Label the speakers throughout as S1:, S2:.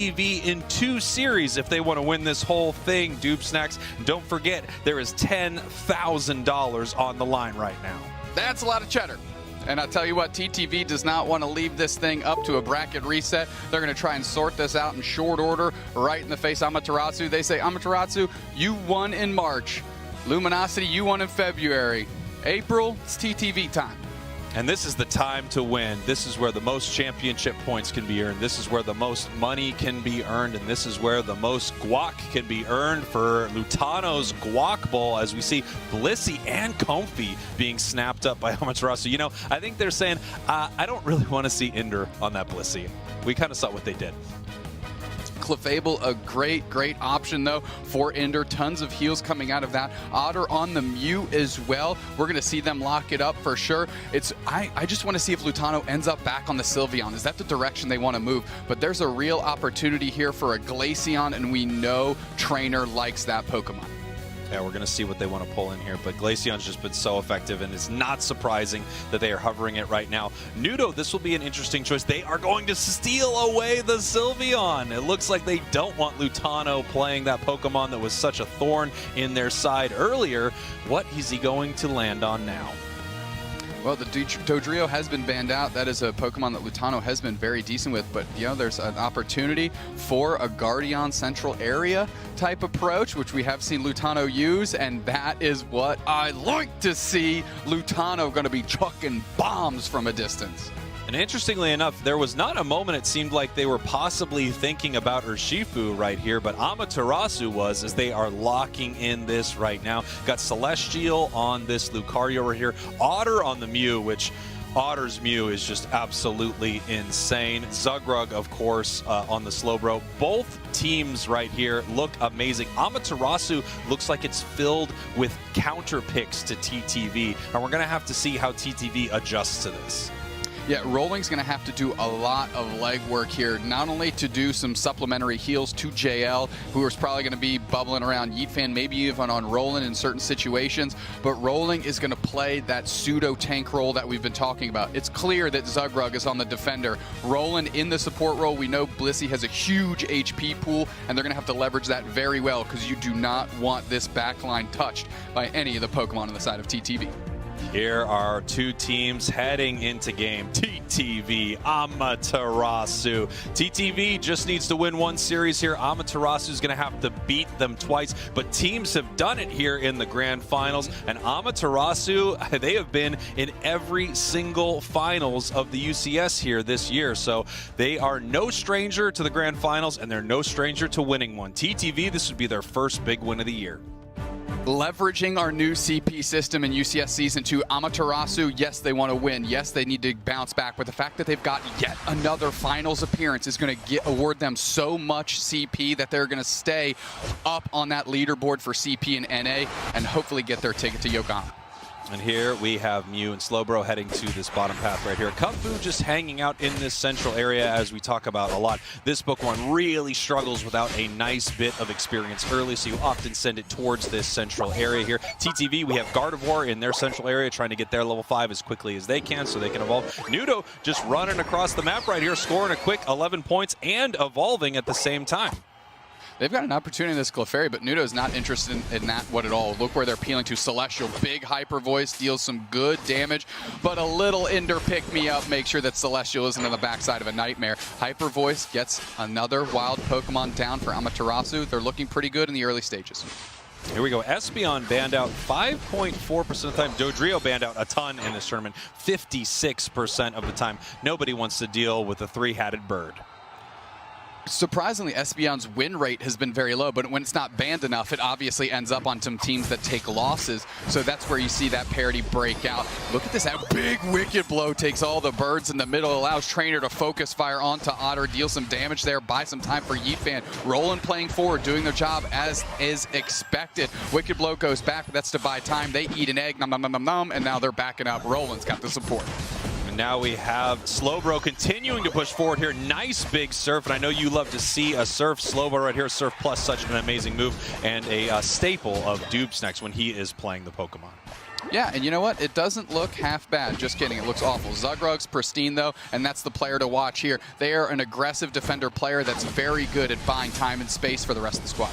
S1: TTV in 2 series if they want to win this whole thing, Doob Snacks. And don't forget, there is $10,000 on the line right now.
S2: That's a lot of cheddar. And I'll tell you what, TTV does not want to leave this thing up to a bracket reset. They're going to try and sort this out in short order, right in the face of Amaterasu. They say, Amaterasu, you won in March. Luminosity, you won in February. April, it's TTV time.
S1: And this is the time to win. This is where the most championship points can be earned. This is where the most money can be earned. And this is where the most guac can be earned for Lutano's Guac Bowl, as we see Blissey and Comfy being snapped up by Amaterasu. You know, I think they're saying, I don't really want to see Ender on that Blissey. We kind of saw what they did.
S2: Clefable, a great option though for Ender. Tons of heals coming out of that. Otter on the Mew as well. We're going to see them lock it up for sure. I just want to see if Lutano ends up back on the Sylveon. Is that the direction they want to move? But there's a real opportunity here for a Glaceon, and we know Trainer likes that Pokemon.
S1: Yeah, we're going to see what they want to pull in here, but Glaceon's just been so effective, and it's not surprising that they are hovering it right now. Nudo, this will be an interesting choice. They are going to steal away the Sylveon. It looks like they don't want Lutano playing that Pokemon that was such a thorn in their side earlier. What is he going to land on now?
S2: Well, the Dodrio has been banned out. That is a Pokemon that Lutano has been very decent with, but you know, there's an opportunity for a Guardian Central Area type approach, which we have seen Lutano use, and that is what I like to see. Lutano going to be chucking bombs from a distance.
S1: And interestingly enough, there was not a moment it seemed like they were possibly thinking about Urshifu right here, but Amaterasu was, as they are locking in this right now. Got Celestial on this Lucario right here. Otter on the Mew, which Otter's Mew is just absolutely insane. Zugrug, of course, on the Slowbro. Both teams right here look amazing. Amaterasu looks like it's filled with counter picks to TTV, and we're going to have to see how TTV adjusts to this.
S2: Yeah, Rolling's going to have to do a lot of legwork here, not only to do some supplementary heals to JL, who is probably going to be bubbling around Yeetfan, maybe even on Roland in certain situations, but Rolling is going to play that pseudo-tank role that we've been talking about. It's clear that Zugrug is on the defender. Roland in the support role. We know Blissey has a huge HP pool, and they're going to have to leverage that very well, because you do not want this backline touched by any of the Pokemon on the side of TTV.
S1: Here are 2 teams heading into game. TTV, Amaterasu. TTV just needs to win 1 series here. Amaterasu is going to have to beat them twice, but teams have done it here in the grand finals, and Amaterasu, they have been in every single finals of the UCS here this year, so they are no stranger to the grand finals, and they're no stranger to winning one. TTV, this would be their first big win of the year.
S2: Leveraging our new CP system in UCS Season 2, Amaterasu, yes, they want to win. Yes, they need to bounce back. But the fact that they've got yet another finals appearance is going to award them so much CP that they're going to stay up on that leaderboard for CP and NA and hopefully get their ticket to Yokohama.
S1: And here we have Mew and Slowbro heading to this bottom path right here. Kung-Fu just hanging out in this central area, as we talk about a lot. This Pokemon really struggles without a nice bit of experience early, so you often send it towards this central area here. TTV, we have Gardevoir in their central area trying to get their level 5 as quickly as they can so they can evolve. Nudo just running across the map right here, scoring a quick 11 points and evolving at the same time.
S2: They've got an opportunity in this Clefairy, but Nudo's not interested in that what at all. Look where they're peeling to. Celestial, big Hyper Voice, deals some good damage, but a little Ender pick-me-up makes sure that Celestial isn't on the backside of a Nightmare. Hyper Voice gets another wild Pokemon down for Amaterasu. They're looking pretty good in the early stages.
S1: Here we go. Espeon banned out 5.4% of the time. Dodrio banned out a ton in this tournament, 56% of the time. Nobody wants to deal with a 3-hatted bird.
S2: Surprisingly, Espeon's win rate has been very low, but when it's not banned enough, it obviously ends up on some teams that take losses. So that's where you see that parity break out. Look at this, that big Wicked Blow takes all the birds in the middle, allows Trainer to focus fire onto Otter, deal some damage there, buy some time for Yeetfan. Roland playing forward, doing their job as is expected. Wicked Blow goes back, but that's to buy time. They eat an egg, nom nom nom nom nom, and now they're backing up. Roland's got the support.
S1: And now we have Slowbro continuing to push forward here. Nice big Surf, and I know you love to see a Surf. Slowbro right here, Surf Plus, such an amazing move, and a staple of Doob Snacks when he is playing the Pokemon.
S2: Yeah, and you know what? It doesn't look half bad. Just kidding. It looks awful. Zugrug's pristine, though, and that's the player to watch here. They are an aggressive defender player that's very good at buying time and space for the rest of the squad.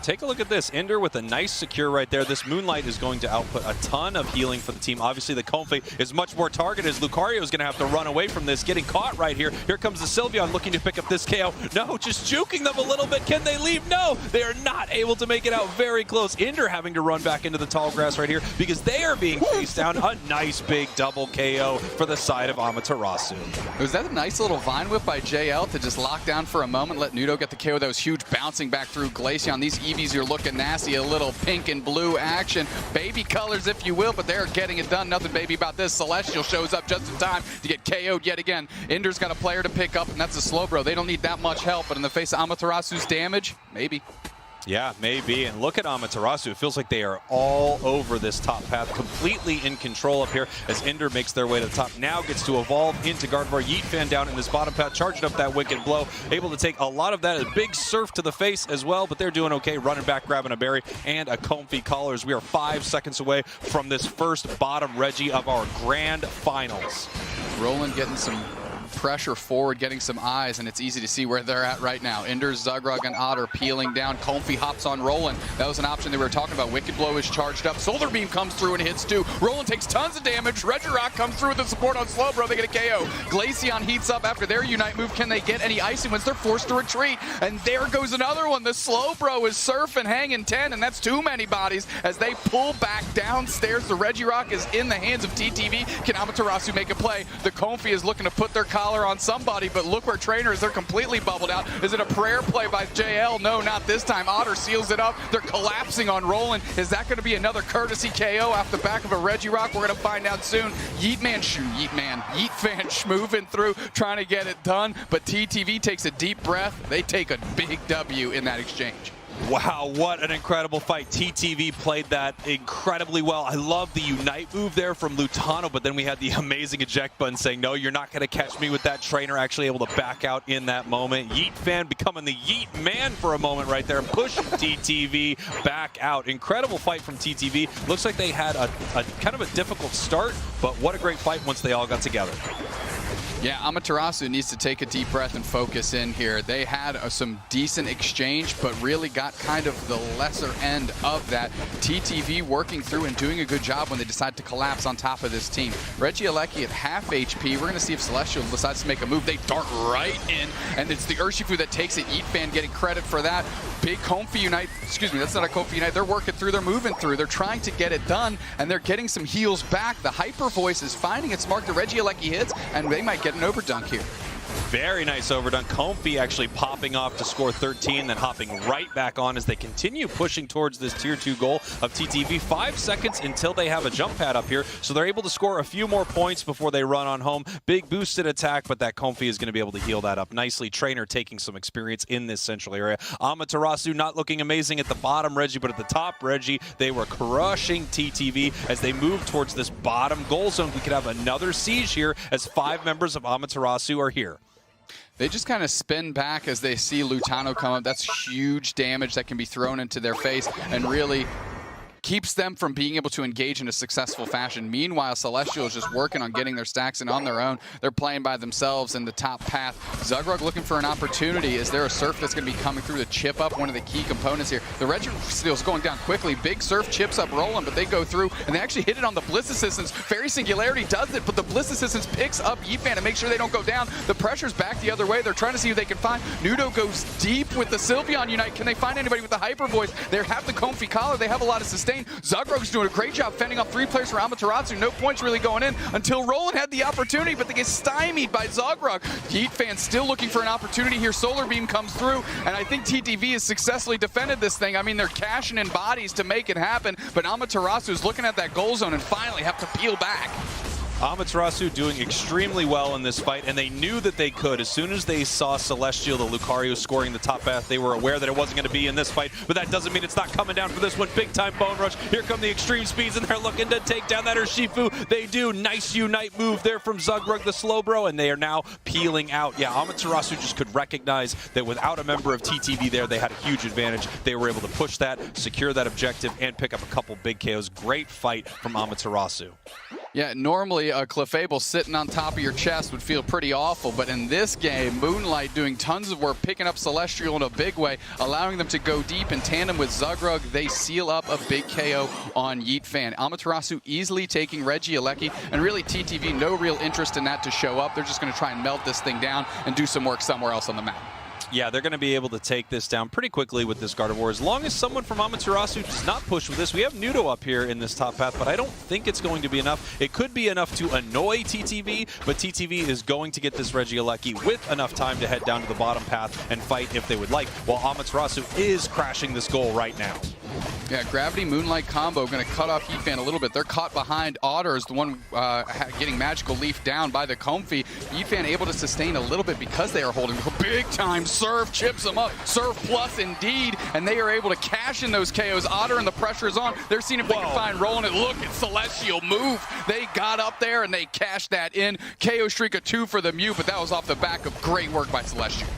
S1: Take a look at this. Ender with a nice secure right there. This Moonlight is going to output a ton of healing for the team. Obviously, the Comfey is much more targeted as Lucario is going to have to run away from this, getting caught right here. Here comes the Sylveon looking to pick up this KO. No, just juking them a little bit. Can they leave? No, they are not able to make it out very close. Ender having to run back into the tall grass right here because they are being chased down. A nice big double KO for the side of Amaterasu.
S2: Was that a nice little Vine Whip by JL to just lock down for a moment, let Nudo get the KO? That was huge, bouncing back through Glaceon. These EVs are looking nasty. A little pink and blue action. Baby colors, if you will, but they're getting it done. Nothing baby about this. Celestial shows up just in time to get KO'd yet again. Ender's got a player to pick up, and that's a Slowbro. They don't need that much help, but in the face of Amaterasu's damage, maybe.
S1: Yeah, maybe. And look at Amaterasu. It feels like they are all over this top path, completely in control up here as Ender makes their way to the top. Now gets to evolve into Gardevoir. Yeet Fan down in this bottom path, charging up that Wicked Blow. Able to take a lot of that. A big surf to the face as well, but they're doing okay. Running back, grabbing a berry and a Comfey Colors. We are 5 seconds away from this first bottom Reggie of our grand finals.
S2: Roland getting some pressure forward, getting some eyes, and it's easy to see where they're at right now. Ender, Zugrug, and Otter peeling down. Comfey hops on Roland. That was an option that we were talking about. Wicked Blow is charged up. Solar Beam comes through and hits too. Roland takes tons of damage. Regirock comes through with the support on Slowbro. They get a KO. Glaceon heats up after their Unite move. Can they get any Icy Winds? They're forced to retreat. And there goes another one. The Slowbro is surfing, hanging 10, and that's too many bodies as they pull back downstairs. The Regirock is in the hands of TTV. Can Amaterasu make a play? The Comfey is looking to put their collar on somebody, but look where Trainer is. They're completely bubbled out. Is it a prayer play by JL? No, not this time. Otter seals it up. They're collapsing on Roland. Is that going to be another courtesy KO off the back of a Regirock? We're going to find out soon. Yeet Fan schmoving through, trying to get it done, but TTV takes a deep breath. They take a big W in that exchange.
S1: Wow, what an incredible fight. TTV played that incredibly well. I love the Unite move there from Lutano, but then we had the amazing eject button saying, no, you're not going to catch me with that. Trainer actually able to back out in that moment. Yeet Fan becoming the Yeet Man for a moment right there, pushing TTV back out. Incredible fight from TTV. Looks like they had a kind of a difficult start, but what a great fight once they all got together.
S2: Yeah, Amaterasu needs to take a deep breath and focus in here. They had some decent exchange, but really got kind of the lesser end of that. TTV working through and doing a good job when they decide to collapse on top of this team. Regieleki at half HP. We're going to see if Celestial decides to make a move. They dart right in, and it's the Urshifu that takes it. Yeet Fan getting credit for that. Big Comfey Unite. Excuse me, that's not a Comfey Unite. They're working through. They're moving through. They're trying to get it done, and they're getting some heals back. The Hyper Voice is finding its mark. The Regieleki hits, and they might get an overdunk here.
S1: Very nice overdone. Comfey actually popping off to score 13, then hopping right back on as they continue pushing towards this tier 2 goal of TTV. 5 seconds until they have a jump pad up here, so they're able to score a few more points before they run on home. Big boosted attack, but that Comfey is going to be able to heal that up nicely. Trainer taking some experience in this central area. Amaterasu not looking amazing at the bottom Reggie, but at the top Reggie, they were crushing TTV as they move towards this bottom goal zone. We could have another siege here as 5 members of Amaterasu are here.
S2: They just kind of spin back as they see Lutano come up. That's huge damage that can be thrown into their face and really keeps them from being able to engage in a successful fashion. Meanwhile, Celestial is just working on getting their stacks in on their own. They're playing by themselves in the top path. Zugrug looking for an opportunity. Is there a surf that's going to be coming through to chip up one of the key components here? The Registeel's going down quickly. Big surf chips up Roland, but they go through, and they actually hit it on the Bliss Assistance. Fairy Singularity does it, but the Bliss Assistance picks up Yeet Fan to make sure they don't go down. The pressure's back the other way. They're trying to see who they can find. Nudo goes deep with the Sylveon Unite. Can they find anybody with the Hyper Voice? They have the Comfey Collar. They have a lot of sustain. Zugrug's doing a great job fending off 3 players for Amaterasu. No points really going in until Roland had the opportunity, but they get stymied by Zugrug. Yeet Fan still looking for an opportunity here. Solar Beam comes through, and I think TTV has successfully defended this thing. I mean, they're cashing in bodies to make it happen, but Amaterasu is looking at that goal zone and finally have to peel back.
S1: Amaterasu doing extremely well in this fight, and they knew that they could. As soon as they saw Celestial, the Lucario scoring the top path, they were aware that it wasn't going to be in this fight, but that doesn't mean it's not coming down for this one. Big time Bone Rush. Here come the extreme speeds, and they're looking to take down that Urshifu. They do. Nice Unite move there from Zugrug, the slow bro, and they are now peeling out. Yeah, Amaterasu just could recognize that without a member of TTV there, they had a huge advantage. They were able to push that, secure that objective, and pick up a couple big KOs. Great fight from Amaterasu.
S2: Yeah, normally a Clefable sitting on top of your chest would feel pretty awful, but in this game, Moonlight doing tons of work, picking up Celestial in a big way, allowing them to go deep in tandem with Zugrug. They seal up a big KO on Yeet Fan. Amaterasu easily taking Regieleki, and really TTV, no real interest in that to show up. They're just going to try and melt this thing down and do some work somewhere else on the map.
S1: Yeah, they're going to be able to take this down pretty quickly with this Gardevoir. As long as someone from Amaterasu does not push with this. We have Nudo up here in this top path, but I don't think it's going to be enough. It could be enough to annoy TTV, but TTV is going to get this Regieleki with enough time to head down to the bottom path and fight if they would like, while Amaterasu is crashing this goal right now.
S2: Yeah, Gravity Moonlight combo going to cut off Heat Fan a little bit. They're caught behind Otter is the one getting Magical Leaf down by the Comfy. Heat Fan able to sustain a little bit because they are holding a big time serve, chips them up. Serve plus indeed, and they are able to cash in those KOs. Otter and the pressure is on. They're seeing if they can find rolling it. Look at Celestial move. They got up there and they cashed that in. KO streak of 2 for the Mew, but that was off the back of great work by Celestial.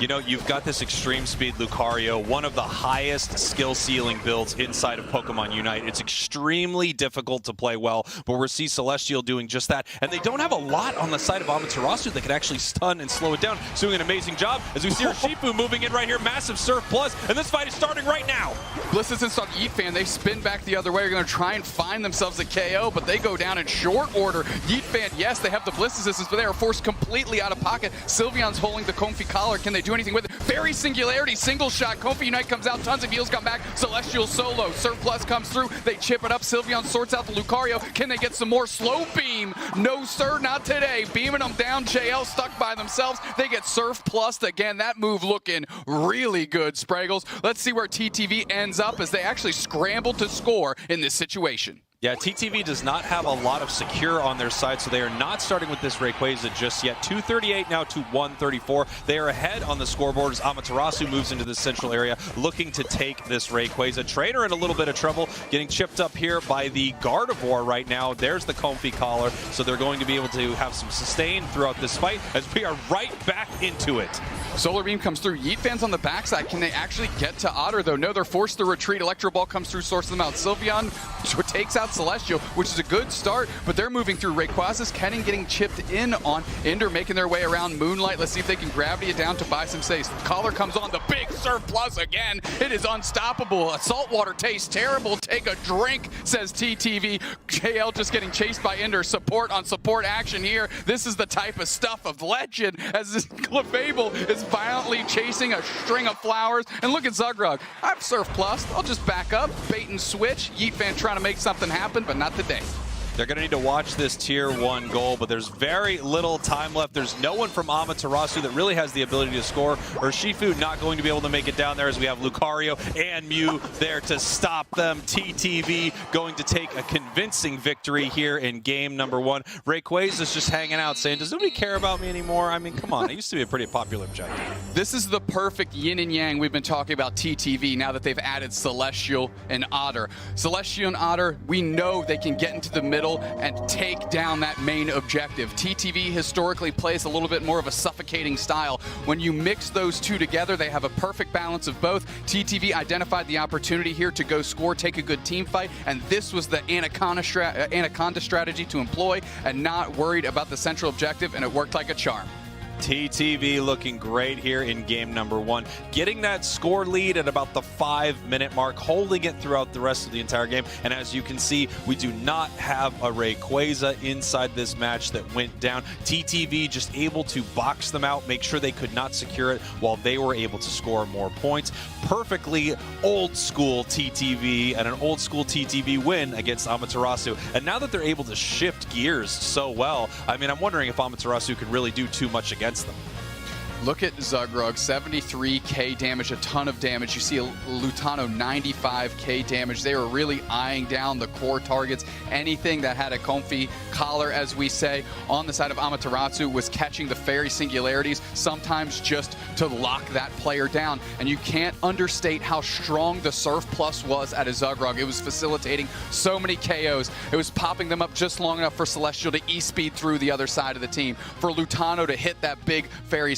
S1: You know, you've got this extreme speed Lucario, one of the highest skill ceiling builds inside of Pokemon Unite. It's extremely difficult to play well, but we'll see Celestial doing just that. And they don't have a lot on the side of Amaterasu that could actually stun and slow it down. It's doing an amazing job as we see Urshifu moving in right here. Massive Surf Plus, and this fight is starting right now.
S2: Blissicist on Yeet Fan, they spin back the other way. They're going to try and find themselves a KO, but they go down in short order. Yeet Fan, yes, they have the Bliss Assistance, but they are forced completely out of pocket. Sylveon's holding the Comfy collar. Can they do anything with it? Fairy Singularity, single shot. Comfy Unite comes out, tons of heals come back. Celestial solo. Surf Plus comes through. They chip it up. Sylveon sorts out the Lucario. Can they get some more? Slow Beam. No, sir, not today. Beaming them down. JL stuck by themselves. They get Surf Plus again. That move looking really good, Spraggles. Let's see where TTV ends up as they actually scramble to score in this situation.
S1: Yeah, TTV does not have a lot of secure on their side, so they are not starting with this Rayquaza just yet. 238 now to 134. They are ahead on the scoreboard as Amaterasu moves into the central area, looking to take this Rayquaza. Trainer in a little bit of trouble, getting chipped up here by the Gardevoir right now. There's the Comfy collar, so they're going to be able to have some sustain throughout this fight as we are right back into it.
S2: Solar Beam comes through. Yeet Fan's on the backside. Can they actually get to Otter, though? No, they're forced to retreat. Electro Ball comes through, sorts them out. Sylveon takes out Celestial, which is a good start, but they're moving through. Rayquaza's Kennen getting chipped in on. Ender making their way around Moonlight. Let's see if they can gravity it down to buy some space. Collar comes on. The big Surf Plus again. It is unstoppable. A saltwater tastes terrible. Take a drink, says TTV. JL just getting chased by Ender. Support on support action here. This is the type of stuff of legend as this Clefable is violently chasing a string of flowers. And look at Zugrug. I have Surf Plus. I'll just back up, bait and switch. Yeet Fan trying to make something happen, but not today.
S1: They're going to need to watch this tier 1 goal, but there's very little time left. There's no one from Amaterasu that really has the ability to score. Urshifu not going to be able to make it down there as we have Lucario and Mew there to stop them. TTV going to take a convincing victory here in game number 1. Rayquaza's just hanging out saying, does nobody care about me anymore? I mean, come on. It used to be a pretty popular objective.
S2: This is the perfect yin and yang we've been talking about TTV now that they've added Celestial and Otter. Celestial and Otter, we know they can get into the middle and take down that main objective. TTV historically plays a little bit more of a suffocating style. When you mix those two together, they have a perfect balance of both. TTV identified the opportunity here to go score, take a good team fight, and this was the Anaconda strategy to employ and not worried about the central objective, and it worked like a charm.
S1: TTV looking great here in game number 1. Getting that score lead at about the 5-minute mark, holding it throughout the rest of the entire game. And as you can see, we do not have a Rayquaza inside this match that went down. TTV just able to box them out, make sure they could not secure it while they were able to score more points. Perfectly old school TTV and an old school TTV win against Amaterasu. And now that they're able to shift gears so well, I mean, I'm wondering if Amaterasu could really do too much against them.
S2: Look at Zugrug, 73k damage, a ton of damage. You see Lutano, 95k damage. They were really eyeing down the core targets. Anything that had a comfy collar, as we say, on the side of Amaterasu was catching the fairy singularities, sometimes just to lock that player down. And you can't understate how strong the Surf Plus was at a Zugrug. It was facilitating so many KOs. It was popping them up just long enough for Celestial to E-speed through the other side of the team, for Lutano to hit that big fairy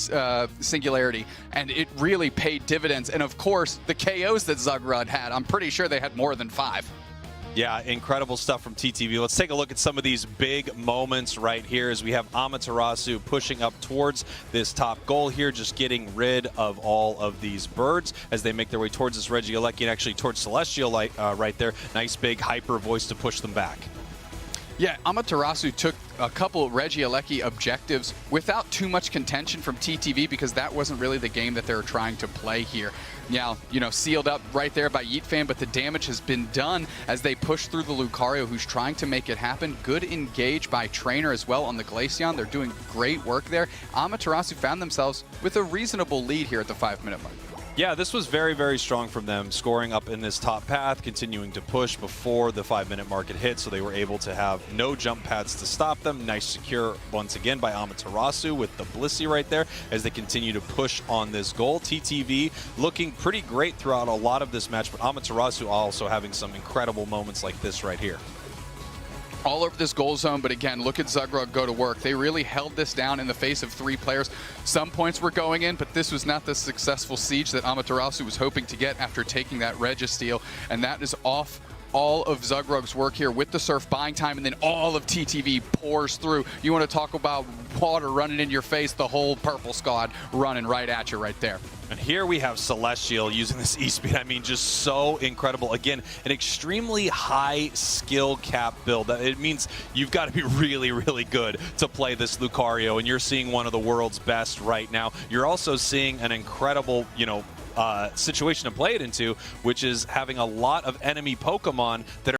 S2: singularity, and it really paid dividends. And of course, the KOs that Zugrud had, I'm pretty sure they had more than 5.
S1: Yeah, incredible stuff from TTV. Let's take a look at some of these big moments right here as we have Amaterasu pushing up towards this top goal here, just getting rid of all of these birds as they make their way towards this Regieleki and actually towards Celestial right there. Nice big hyper voice to push them back.
S2: Yeah, Amaterasu took a couple Regieleki objectives without too much contention from TTV, because that wasn't really the game that they were trying to play here. Now, you know, sealed up right there by Yeetfan, but the damage has been done as they push through the Lucario, who's trying to make it happen. Good engage by Trainer as well on the Glaceon. They're doing great work there. Amaterasu found themselves with a reasonable lead here at the 5-minute mark.
S1: Yeah, this was very, very strong from them, scoring up in this top path, continuing to push before the 5-minute mark had hit, so they were able to have no jump pads to stop them. Nice secure once again by Amaterasu with the Blissey right there as they continue to push on this goal. TTV looking pretty great throughout a lot of this match, but Amaterasu also having some incredible moments like this right here.
S2: All over this goal zone, but again, look at Zugrug go to work. They really held this down in the face of 3 players. Some points were going in, but this was not the successful siege that Amaterasu was hoping to get after taking that Registeel, and that is off all of Zugrug's work here with the Surf buying time, and then all of TTV pours through. You want to talk about water running in your face, the whole purple squad running right at you right there.
S1: And here we have Celestial using this E-Speed. I mean, just so incredible. Again, an extremely high skill cap build. It means you've got to be really, really good to play this Lucario, and you're seeing one of the world's best right now. You're also seeing an incredible, you know, situation to play it into, which is having a lot of enemy Pokemon that are